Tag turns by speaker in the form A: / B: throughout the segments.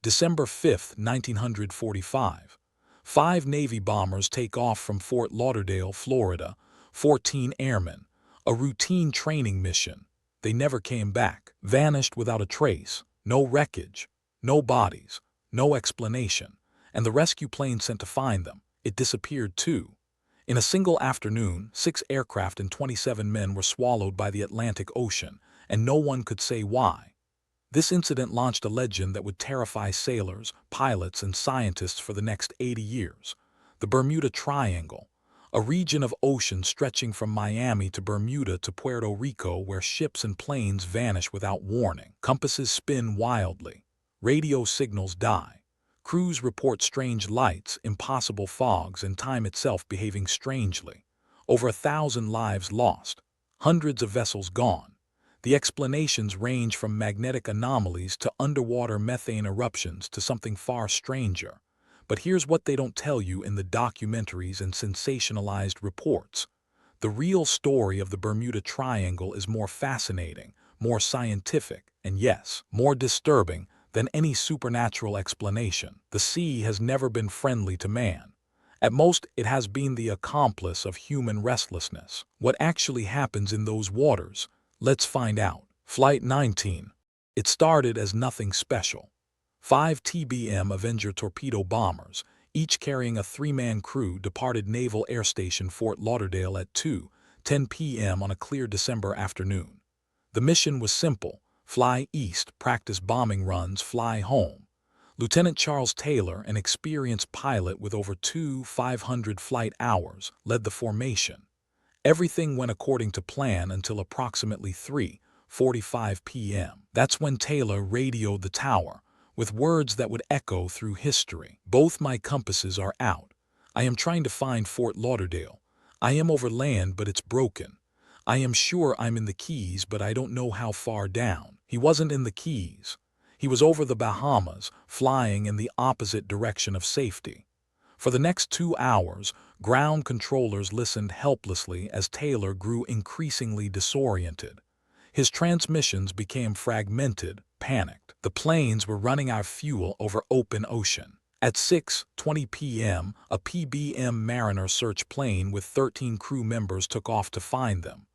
A: December 5, 1945. 5 Navy bombers take off from Fort Lauderdale, Florida, 14 airmen, a routine training mission. They never came back, vanished without a trace, no wreckage, no bodies, no explanation, and the rescue plane sent to find them, it disappeared too. In a single afternoon, 6 aircraft and 27 men were swallowed by the Atlantic Ocean, and no one could say why. This incident launched a legend that would terrify sailors, pilots, and scientists for the next 80 years. The Bermuda Triangle, a region of ocean stretching from Miami to Bermuda to Puerto Rico where ships and planes vanish without warning. Compasses spin wildly. Radio signals die. Crews report strange lights, impossible fogs, and time itself behaving strangely. Over 1,000 lives lost. Hundreds of vessels gone. The explanations range from magnetic anomalies to underwater methane eruptions to something far stranger. But here's what they don't tell you in the documentaries and sensationalized reports. The real story of the Bermuda Triangle is more fascinating, more scientific, and yes, more disturbing than any supernatural explanation. The sea has never been friendly to man. At most, it has been the accomplice of human restlessness. What actually happens in those waters? Let's find out. Flight 19. It started as nothing special. 5 TBM Avenger torpedo bombers, each carrying a 3-man crew, departed Naval Air Station Fort Lauderdale at 2:10 p.m. on a clear December afternoon. The mission was simple: fly east, practice bombing runs, fly home. Lieutenant Charles Taylor, an experienced pilot with over 500 flight hours, led the formation. Everything went according to plan until approximately 3:45 p.m. That's when Taylor radioed the tower, with words that would echo through history. "Both my compasses are out. I am trying to find Fort Lauderdale. I am over land, but it's broken. I am sure I'm in the Keys, but I don't know how far down." He wasn't in the Keys. He was over the Bahamas, flying in the opposite direction of safety. For the next 2 hours, ground controllers listened helplessly as Taylor grew increasingly disoriented. His transmissions became fragmented, panicked. The planes were running out of fuel over open ocean. At 6:20 p.m., a PBM Mariner search plane with 13 crew members took off to find them.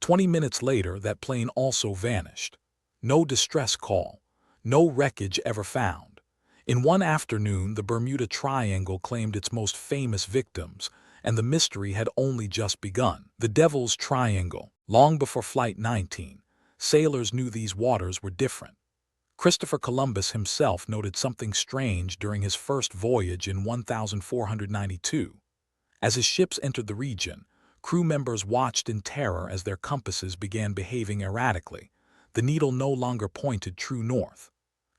A: 20 minutes later, that plane also vanished. No distress call. No wreckage ever found. In one afternoon, the Bermuda Triangle claimed its most famous victims, and the mystery had only just begun. The Devil's Triangle. Long before Flight 19, sailors knew these waters were different. Christopher Columbus himself noted something strange during his first voyage in 1492. As his ships entered the region, crew members watched in terror as their compasses began behaving erratically. The needle no longer pointed true north.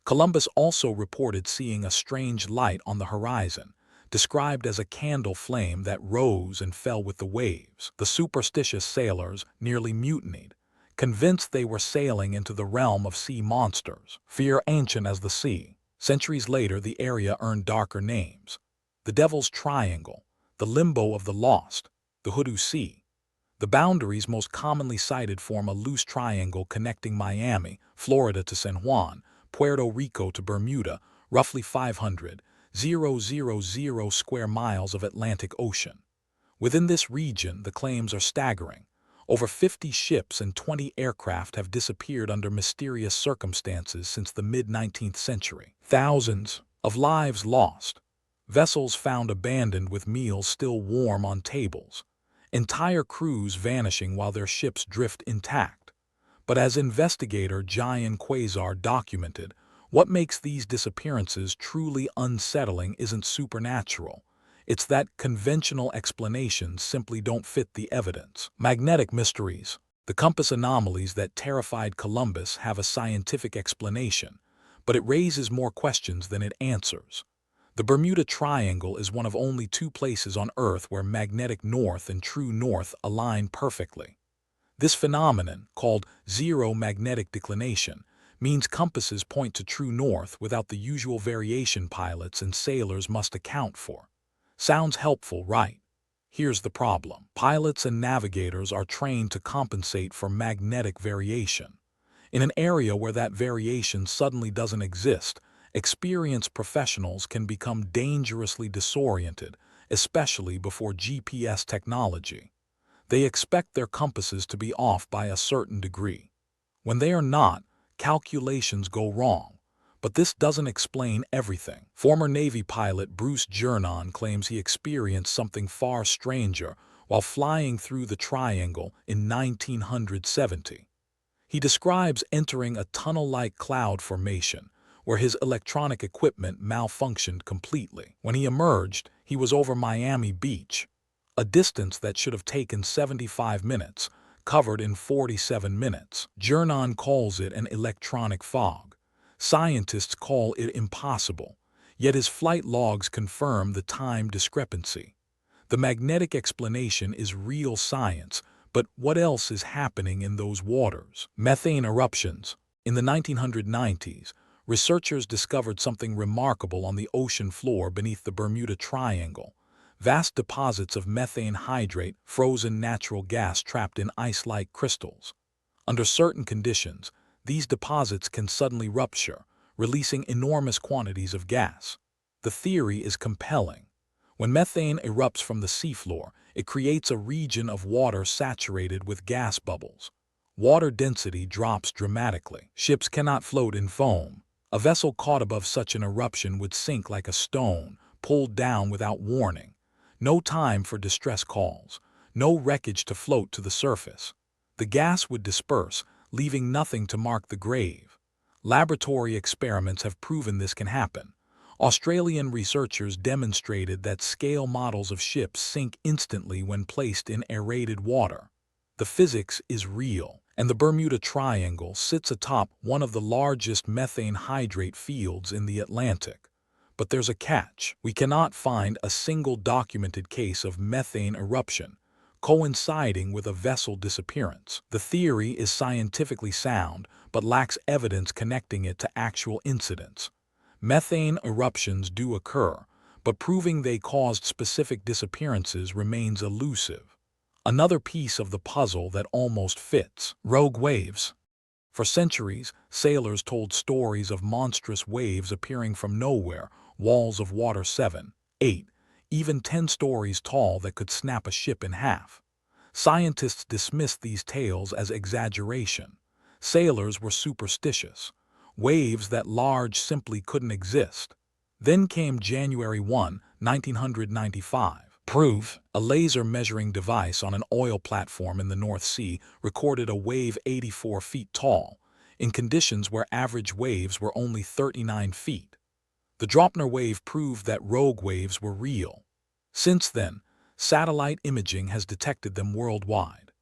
A: Columbus also reported seeing a strange light on the horizon, described as a candle flame that rose and fell with the waves. The superstitious sailors nearly mutinied, convinced they were sailing into the realm of sea monsters. Fear ancient as the sea. Centuries later, the area earned darker names: the Devil's Triangle, the Limbo of the Lost, the Hoodoo Sea. The boundaries most commonly cited form a loose triangle connecting Miami, Florida to San Juan, Puerto Rico to Bermuda, roughly 500,000 square miles of Atlantic Ocean. Within this region, the claims are staggering. Over 50 ships and 20 aircraft have disappeared under mysterious circumstances since the mid-19th century. Thousands of lives lost. Vessels found abandoned with meals still warm on tables. Entire crews vanishing while their ships drift intact. But as investigator Gian Quasar documented, what makes these disappearances truly unsettling isn't supernatural. It's that conventional explanations simply don't fit the evidence. Magnetic mysteries. The compass anomalies that terrified Columbus have a scientific explanation, but it raises more questions than it answers. The Bermuda Triangle is one of only 2 places on Earth where magnetic north and true north align perfectly. This phenomenon, called zero magnetic declination, means compasses point to true north without the usual variation pilots and sailors must account for. Sounds helpful, right? Here's the problem. Pilots and navigators are trained to compensate for magnetic variation. In an area where that variation suddenly doesn't exist, experienced professionals can become dangerously disoriented, especially before GPS technology. They expect their compasses to be off by a certain degree. When they are not, calculations go wrong. But this doesn't explain everything. Former Navy pilot Bruce Jernon claims he experienced something far stranger while flying through the Triangle in 1970. He describes entering a tunnel-like cloud formation where his electronic equipment malfunctioned completely. When he emerged, he was over Miami Beach, a distance that should have taken 75 minutes, covered in 47 minutes. Jernon calls it an electronic fog. Scientists call it impossible, yet his flight logs confirm the time discrepancy. The magnetic explanation is real science, but what else is happening in those waters? Methane eruptions. In the 1990s, researchers discovered something remarkable on the ocean floor beneath the Bermuda Triangle. Vast deposits of methane hydrate, frozen natural gas trapped in ice-like crystals. Under certain conditions, these deposits can suddenly rupture, releasing enormous quantities of gas. The theory is compelling. When methane erupts from the seafloor, it creates a region of water saturated with gas bubbles. Water density drops dramatically. Ships cannot float in foam. A vessel caught above such an eruption would sink like a stone, pulled down without warning. No time for distress calls. No wreckage to float to the surface. The gas would disperse, leaving nothing to mark the grave. Laboratory experiments have proven this can happen. Australian researchers demonstrated that scale models of ships sink instantly when placed in aerated water. The physics is real, and the Bermuda Triangle sits atop one of the largest methane hydrate fields in the Atlantic. But there's a catch. We cannot find a single documented case of methane eruption coinciding with a vessel disappearance. The theory is scientifically sound, but lacks evidence connecting it to actual incidents. Methane eruptions do occur, but proving they caused specific disappearances remains elusive. Another piece of the puzzle that almost fits: rogue waves. For centuries, sailors told stories of monstrous waves appearing from nowhere, walls of water 7, 8, even 10 stories tall that could snap a ship in half. Scientists dismissed these tales as exaggeration. Sailors were superstitious. Waves that large simply couldn't exist. Then came January 1, 1995. Proof: a laser measuring device on an oil platform in the North Sea recorded a wave 84 feet tall, in conditions where average waves were only 39 feet. The Dropner wave proved that rogue waves were real. Since then, satellite imaging has detected them worldwide.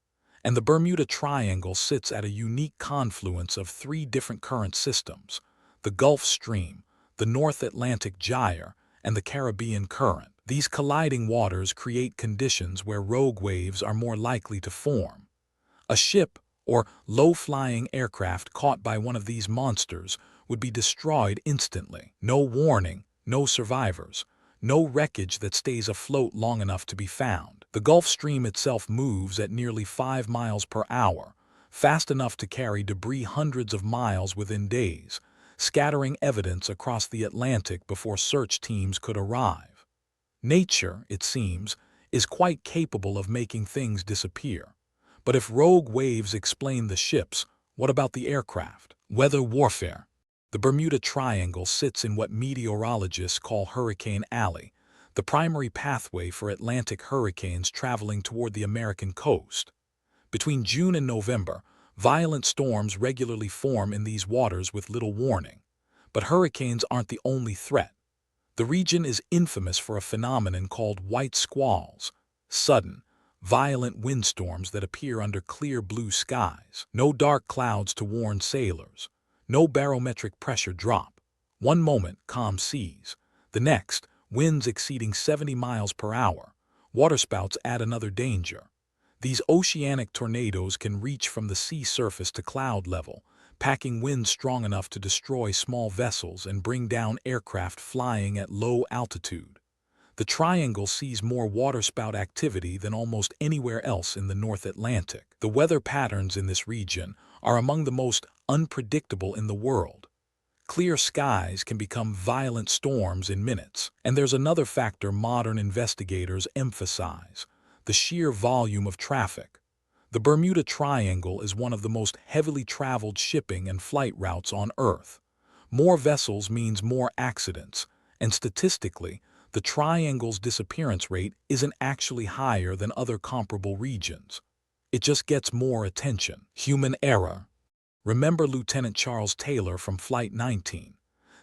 A: And the Bermuda Triangle sits at a unique confluence of 3 different current systems: the Gulf Stream, the North Atlantic Gyre, and the Caribbean Current. These colliding waters create conditions where rogue waves are more likely to form. A ship or low-flying aircraft caught by one of these monsters would be destroyed instantly. No warning, no survivors, no wreckage that stays afloat long enough to be found. The Gulf Stream itself moves at nearly 5 miles per hour, fast enough to carry debris hundreds of miles within days, scattering evidence across the Atlantic before search teams could arrive. Nature, it seems, is quite capable of making things disappear. But if rogue waves explain the ships, what about the aircraft? Weather warfare. The Bermuda Triangle sits in what meteorologists call Hurricane Alley, the primary pathway for Atlantic hurricanes traveling toward the American coast. Between June and November, violent storms regularly form in these waters with little warning. But hurricanes aren't the only threat. The region is infamous for a phenomenon called white squalls, sudden, violent windstorms that appear under clear blue skies. No dark clouds to warn sailors. No barometric pressure drop. One moment, calm seas. The next, winds exceeding 70 miles per hour. Waterspouts add another danger. These oceanic tornadoes can reach from the sea surface to cloud level, packing winds strong enough to destroy small vessels and bring down aircraft flying at low altitude. The Triangle sees more waterspout activity than almost anywhere else in the North Atlantic. The weather patterns in this region are among the most unpredictable in the world. Clear skies can become violent storms in minutes. And there's another factor modern investigators emphasize: the sheer volume of traffic. The Bermuda Triangle is one of the most heavily traveled shipping and flight routes on Earth. More vessels means more accidents, and statistically, the Triangle's disappearance rate isn't actually higher than other comparable regions. It just gets more attention. Human error. Remember Lieutenant Charles Taylor from Flight 19?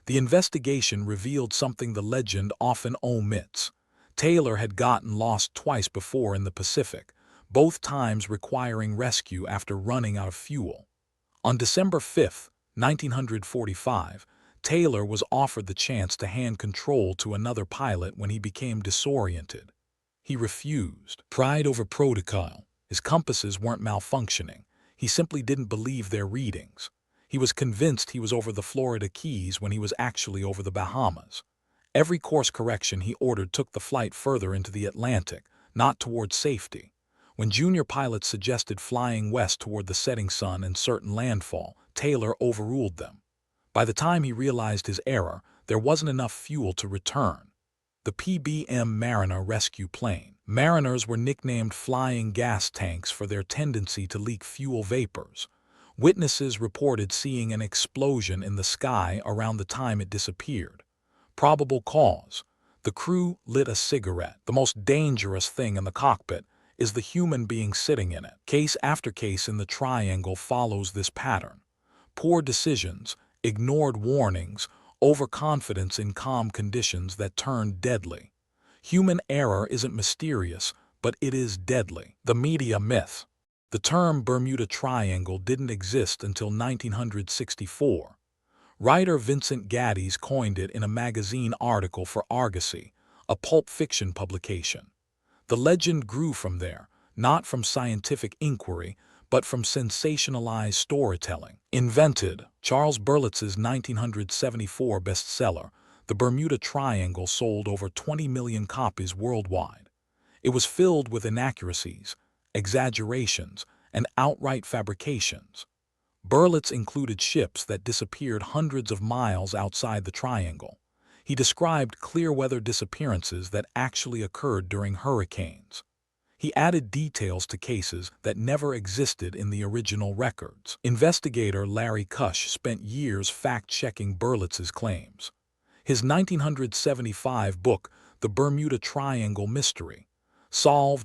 A: The investigation revealed something the legend often omits. Taylor had gotten lost twice before in the Pacific, both times requiring rescue after running out of fuel. On December 5, 1945, Taylor was offered the chance to hand control to another pilot when he became disoriented. He refused. Pride over protocol. His compasses weren't malfunctioning. He simply didn't believe their readings. He was convinced he was over the Florida Keys when he was actually over the Bahamas. Every course correction he ordered took the flight further into the Atlantic, not towards safety. When junior pilots suggested flying west toward the setting sun and certain landfall, Taylor overruled them. By the time he realized his error, there wasn't enough fuel to return. The PBM Mariner rescue plane. Mariners were nicknamed flying gas tanks for their tendency to leak fuel vapors. Witnesses reported seeing an explosion in the sky around the time it disappeared. Probable cause: the crew lit a cigarette. The most dangerous thing in the cockpit is the human being sitting in it. Case after case in the Triangle follows this pattern. Poor decisions, ignored warnings, overconfidence in calm conditions that turn deadly. Human error isn't mysterious, but it is deadly. The media myth. The term Bermuda Triangle didn't exist until 1964. Writer Vincent Gaddis coined it in a magazine article for Argosy, a pulp fiction publication. The legend grew from there, not from scientific inquiry, but from sensationalized storytelling. Invented. Charles Berlitz's 1974 bestseller, The Bermuda Triangle, sold over 20 million copies worldwide. It was filled with inaccuracies, exaggerations, and outright fabrications. Berlitz included ships that disappeared hundreds of miles outside the Triangle. He described clear weather disappearances that actually occurred during hurricanes. He added details to cases that never existed in the original records. Investigator Larry Kush spent years fact-checking Berlitz's claims. His 1975 book, The Bermuda Triangle Mystery,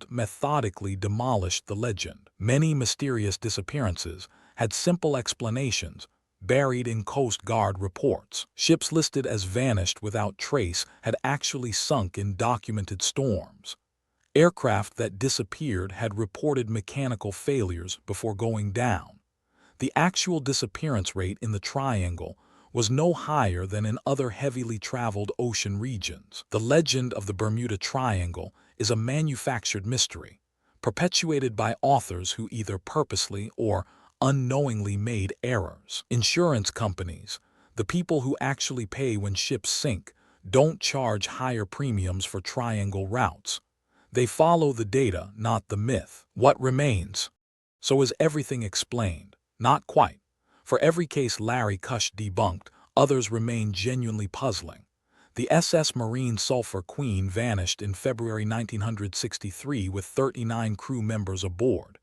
A: methodically demolished the legend. Many mysterious disappearances had simple explanations buried in Coast Guard reports. Ships listed as vanished without trace had actually sunk in documented storms. Aircraft that disappeared had reported mechanical failures before going down. The actual disappearance rate in the Triangle was no higher than in other heavily traveled ocean regions. The legend of the Bermuda Triangle is a manufactured mystery, perpetuated by authors who either purposely or unknowingly made errors. Insurance companies, the people who actually pay when ships sink, don't charge higher premiums for Triangle routes. They follow the data, not the myth. What remains? So is everything explained? Not quite. For every case Larry Kush debunked, others remain genuinely puzzling. The SS Marine Sulphur Queen vanished in February 1963 with 39 crew members aboard.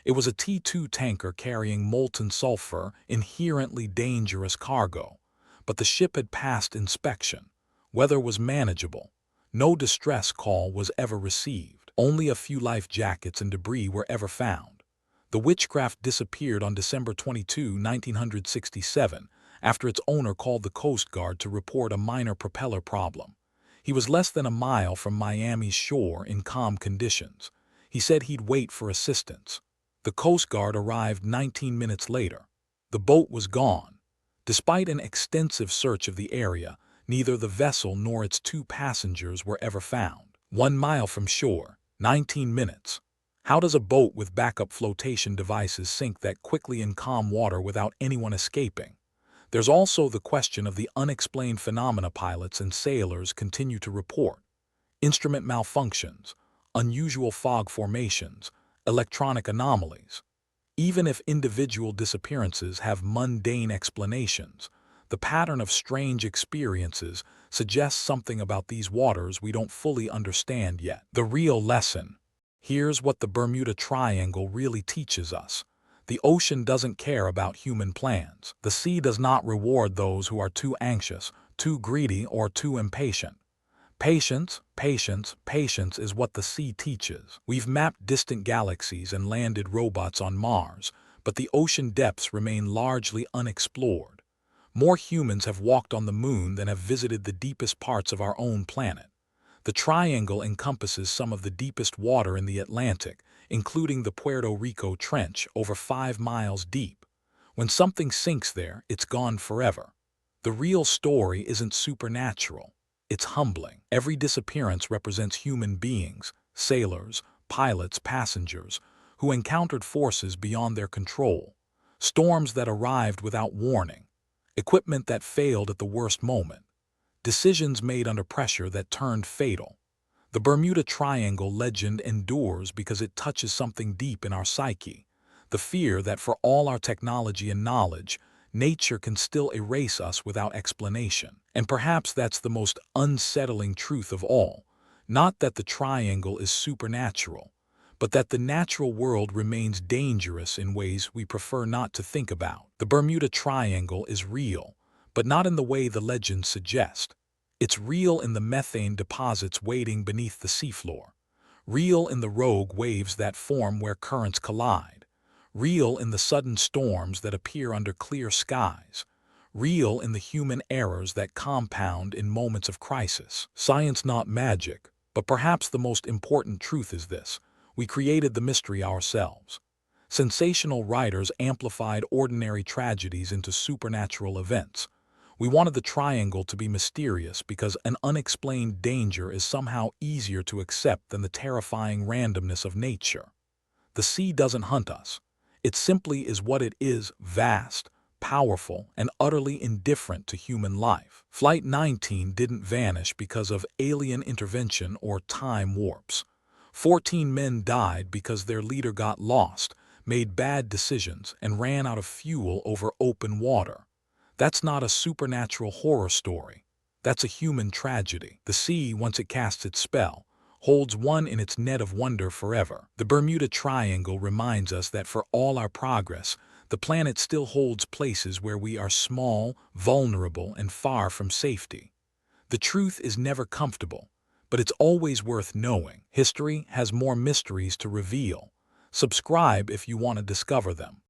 A: It was a T2 tanker carrying molten sulfur, inherently dangerous cargo. But the ship had passed inspection. Weather was manageable. No distress call was ever received. Only a few life jackets and debris were ever found. The Witchcraft disappeared on December 22, 1967, after its owner called the Coast Guard to report a minor propeller problem. He was less than a mile from Miami's shore in calm conditions. He said he'd wait for assistance. The Coast Guard arrived 19 minutes later. The boat was gone. Despite an extensive search of the area, neither the vessel nor its 2 passengers were ever found. 1 mile from shore, 19 minutes. How does a boat with backup flotation devices sink that quickly in calm water without anyone escaping? There's also the question of the unexplained phenomena pilots and sailors continue to report. Instrument malfunctions, unusual fog formations, electronic anomalies. Even if individual disappearances have mundane explanations, The pattern of strange experiences suggests something about these waters we don't fully understand yet. The real lesson. Here's what the Bermuda Triangle really teaches us. The ocean doesn't care about human plans. The sea does not reward those who are too anxious, too greedy, or too impatient. Patience, patience, patience is what the sea teaches. We've mapped distant galaxies and landed robots on Mars, but the ocean depths remain largely unexplored. More humans have walked on the moon than have visited the deepest parts of our own planet. The triangle encompasses some of the deepest water in the Atlantic, including the Puerto Rico Trench, over 5 miles deep. When something sinks there, it's gone forever. The real story isn't supernatural. It's humbling. Every disappearance represents human beings, sailors, pilots, passengers, who encountered forces beyond their control, storms that arrived without warning, equipment that failed at the worst moment, decisions made under pressure that turned fatal. The Bermuda Triangle legend endures because it touches something deep in our psyche, the fear that for all our technology and knowledge, nature can still erase us without explanation. And perhaps that's the most unsettling truth of all, not that the triangle is supernatural, but that the natural world remains dangerous in ways we prefer not to think about. The Bermuda Triangle is real, but not in the way the legends suggest. It's real in the methane deposits waiting beneath the seafloor, real in the rogue waves that form where currents collide, real in the sudden storms that appear under clear skies, real in the human errors that compound in moments of crisis. Science, not magic, but perhaps the most important truth is this: we created the mystery ourselves. Sensational writers amplified ordinary tragedies into supernatural events. We wanted the triangle to be mysterious because an unexplained danger is somehow easier to accept than the terrifying randomness of nature. The sea doesn't hunt us. It simply is what it is: vast, powerful, and utterly indifferent to human life. Flight 19 didn't vanish because of alien intervention or time warps. 14 men died because their leader got lost, made bad decisions, and ran out of fuel over open water. That's not a supernatural horror story. That's a human tragedy. The sea, once it casts its spell, holds one in its net of wonder forever. The Bermuda Triangle reminds us that for all our progress, the planet still holds places where we are small, vulnerable, and far from safety. The truth is never comfortable, but it's always worth knowing. History has more mysteries to reveal. Subscribe if you want to discover them.